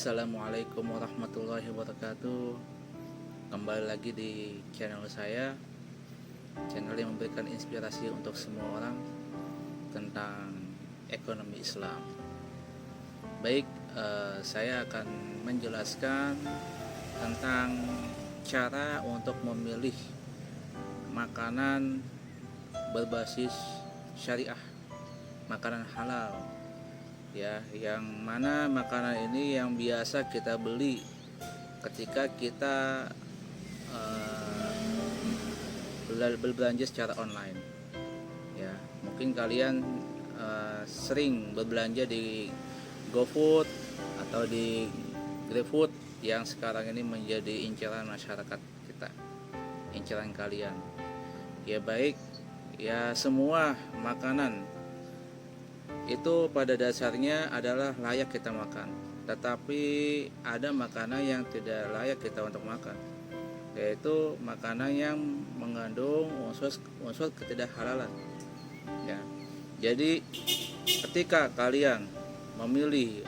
Assalamualaikum warahmatullahi wabarakatuh. Kembali lagi di channel saya, channel yang memberikan inspirasi untuk semua orang tentang ekonomi Islam. Baik, saya akan menjelaskan tentang cara untuk memilih makanan berbasis syariah, makanan halal, ya, yang mana makanan ini yang biasa kita beli ketika kita berbelanja secara online, ya. Mungkin kalian sering berbelanja di GoFood atau di GrabFood yang sekarang ini menjadi incaran masyarakat kita, incaran kalian. Ya baik, ya semua makanan itu pada dasarnya adalah layak kita makan, tetapi ada makanan yang tidak layak kita untuk makan, yaitu makanan yang mengandung unsur ketidakhalalan, ya. Jadi ketika kalian memilih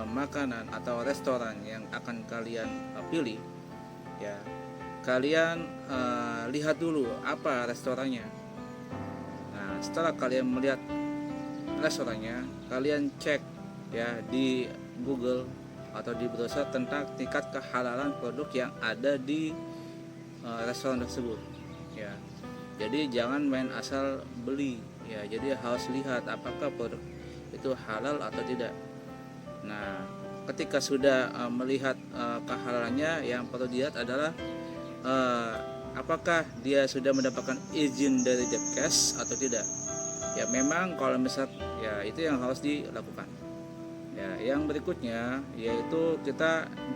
makanan atau restoran yang akan kalian pilih, ya, kalian lihat dulu apa restorannya. Nah, setelah kalian melihat restorannya, kalian cek, ya, di Google atau di browser tentang tingkat kehalalan produk yang ada di restoran tersebut, ya. Jadi jangan main asal beli, ya. Jadi harus lihat apakah produk itu halal atau tidak. Nah, ketika sudah melihat kehalalannya, yang perlu dilihat adalah apakah dia sudah mendapatkan izin dari Depkes atau tidak. Ya memang kalau misal, ya itu yang harus dilakukan. Ya, yang berikutnya yaitu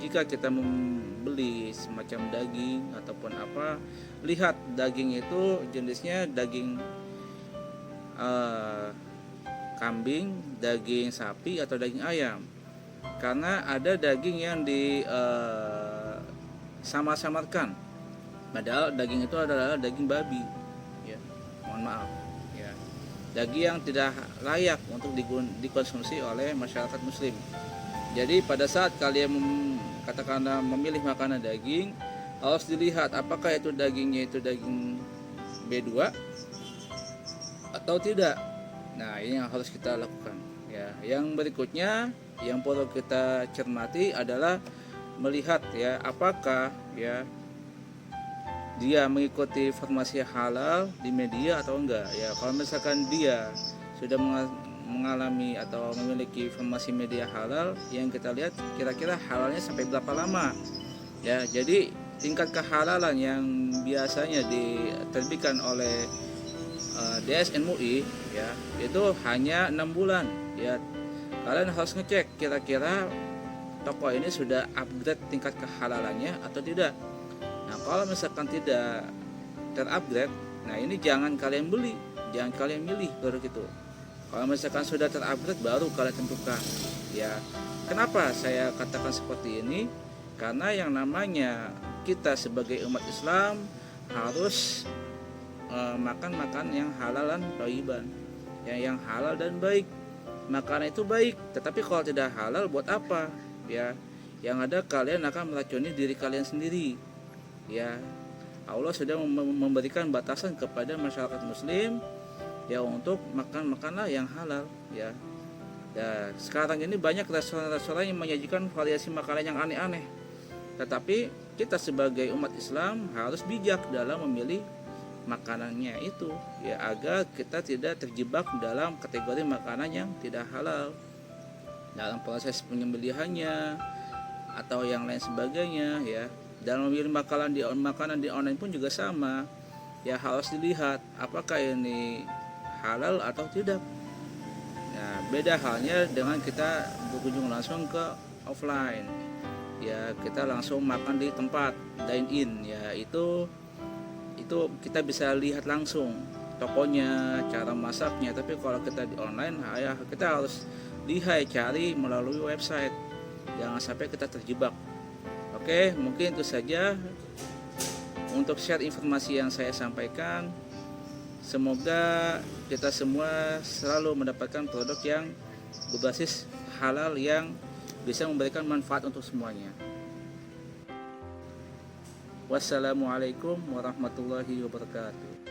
jika kita membeli semacam daging ataupun apa, lihat daging itu jenisnya daging kambing, daging sapi atau daging ayam. Karena ada daging yang sama-samarkan, padahal daging itu adalah daging babi. Ya, mohon maaf. Daging yang tidak layak untuk dikonsumsi oleh masyarakat muslim. Jadi pada saat kalian katakanlah memilih makanan daging, harus dilihat apakah itu dagingnya itu daging B2 atau tidak. Nah, ini yang harus kita lakukan, ya. Yang berikutnya yang perlu kita cermati adalah melihat, ya, apakah, ya, dia mengikuti informasi halal di media atau enggak, ya. Kalau misalkan dia sudah mengalami atau memiliki informasi media halal, yang kita lihat kira-kira halalnya sampai berapa lama, ya. Jadi tingkat kehalalan yang biasanya diterbitkan oleh DSN MUI, ya, itu hanya 6 bulan, ya. Kalian harus ngecek kira-kira toko ini sudah upgrade tingkat kehalalannya atau tidak. Nah, kalau misalkan tidak terupgrade, nah ini jangan kalian beli, jangan kalian milih produk itu. Kalau misalkan sudah terupgrade, baru kalian tentukan, ya. Kenapa saya katakan seperti ini? Karena yang namanya kita sebagai umat Islam harus makan yang halal dan thayyiban, ya, yang halal dan baik. Makanan itu baik, tetapi kalau tidak halal buat apa, ya? Yang ada kalian akan meracuni diri kalian sendiri. Ya, Allah sudah memberikan batasan kepada masyarakat muslim, ya, untuk makanlah yang halal, ya. Ya, sekarang ini banyak restoran-restoran yang menyajikan variasi makanan yang aneh-aneh. Tetapi kita sebagai umat Islam harus bijak dalam memilih makanannya itu, ya, agar kita tidak terjebak dalam kategori makanan yang tidak halal dalam proses penyembelihannya atau yang lain sebagainya, ya. Dalam memilih makanan di online pun juga sama, ya, harus dilihat apakah ini halal atau tidak. Nah, beda halnya dengan kita berkunjung langsung ke offline, ya, kita langsung makan di tempat dine in, ya, itu kita bisa lihat langsung tokonya, cara masaknya. Tapi kalau kita di online, ya, kita harus cari melalui website, jangan sampai kita terjebak. Oke, mungkin itu saja untuk share informasi yang saya sampaikan. Semoga kita semua selalu mendapatkan produk yang berbasis halal yang bisa memberikan manfaat untuk semuanya. Wassalamualaikum warahmatullahi wabarakatuh.